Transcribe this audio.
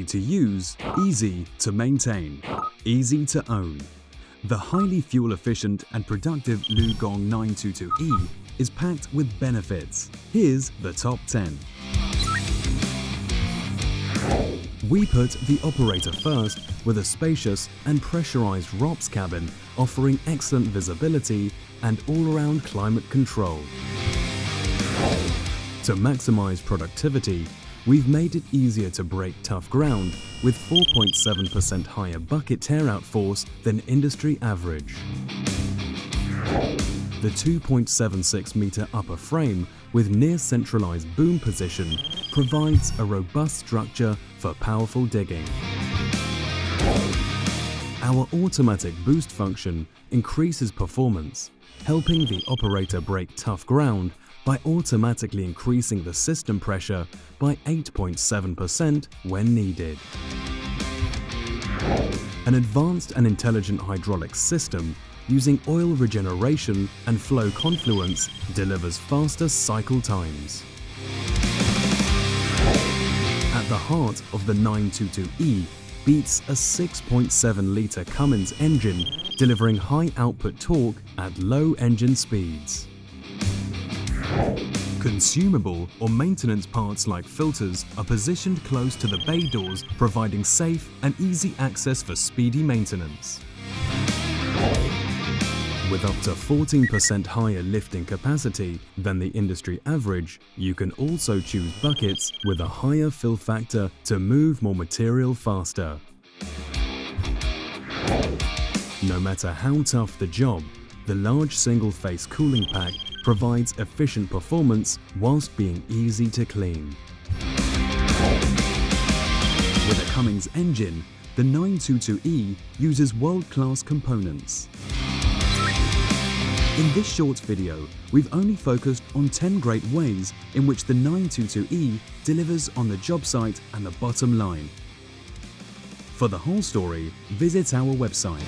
to use, easy to maintain, easy to own. The highly fuel-efficient and productive LiuGong 922E is packed with benefits. Here's the top 10. We put the operator first with a spacious and pressurized ROPS cabin offering excellent visibility and all-around climate control. To maximize productivity, we've made it easier to break tough ground with 4.7% higher bucket tear-out force than industry average. The 2.76-meter upper frame with near-centralized boom position provides a robust structure for powerful digging. Our automatic boost function increases performance, helping the operator break tough ground by automatically increasing the system pressure by 8.7% when needed. An advanced and intelligent hydraulics system using oil regeneration and flow confluence delivers faster cycle times. At the heart of the 922E beats a 6.7-litre Cummins engine, delivering high output torque at low engine speeds. Consumable or maintenance parts like filters are positioned close to the bay doors, providing safe and easy access for speedy maintenance. With up to 14% higher lifting capacity than the industry average, you can also choose buckets with a higher fill factor to move more material faster. No matter how tough the job, the large single-phase cooling pack provides efficient performance whilst being easy to clean. With a Cummins engine, the 922E uses world-class components. In this short video, we've only focused on 10 great ways in which the 922E delivers on the job site and the bottom line. For the whole story, visit our website.